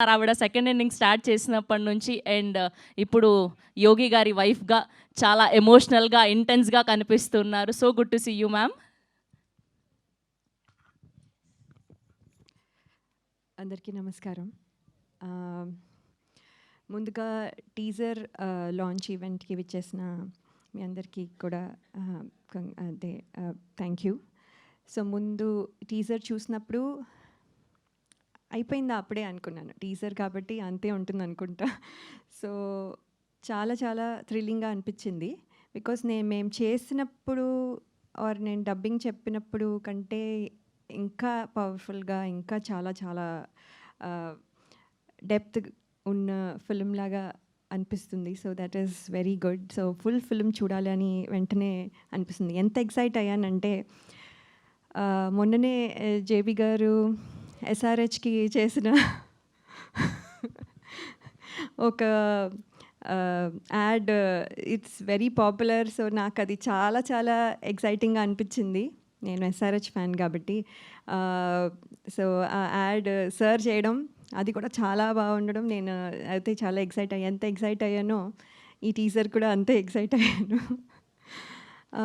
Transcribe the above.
ఆవిడ second inning start చేసినప్పటి నుంచి అండ్ ఇప్పుడు యోగి గారి వైఫ్గా చాలా ఎమోషనల్గా ఇంటెన్స్గా కనిపిస్తున్నారు. So good to see you ma'am. అందరికీ నమస్కారం. ముందుగా టీజర్ లాంచ్ ఈవెంట్కి విచ్చేసిన మీ అందరికీ కూడా అదే థ్యాంక్ యూ. సో ముందు టీజర్ చూసినప్పుడు అయిపోయిందా అప్పుడే అనుకున్నాను, టీజర్ కాబట్టి అంతే ఉంటుంది అనుకుంటా. సో చాలా చాలా థ్రిల్లింగ్గా అనిపించింది. బికాస్ మేము చేసినప్పుడు ఆర్ నేను డబ్బింగ్ చెప్పినప్పుడు కంటే ఇంకా పవర్ఫుల్గా, ఇంకా చాలా చాలా డెప్త్ ఉన్న ఫిల్మ్ లాగా అనిపిస్తుంది. So that is very good. So full film చూడాలి అని వెంటనే అనిపిస్తుంది. ఎంత ఎక్సైట్ అయ్యానంటే మొన్ననే జేబీ గారు ఎస్ఆర్హెచ్కి చేసిన ఒక add, it's very popular. So నాకు అది చాలా చాలా ఎక్సైటింగ్గా అనిపించింది. నేను ఎస్ఆర్హెచ్ ఫ్యాన్ కాబట్టి. సో ఆ యాడ్ సార్ చేయడం, అది కూడా చాలా బాగుండడం, నేను అయితే చాలా ఎక్సైట్ అయ్యాను. ఎంత ఎక్సైట్ అయ్యానో ఈ టీజర్ కూడా అంతే ఎక్సైట్ అయ్యాను.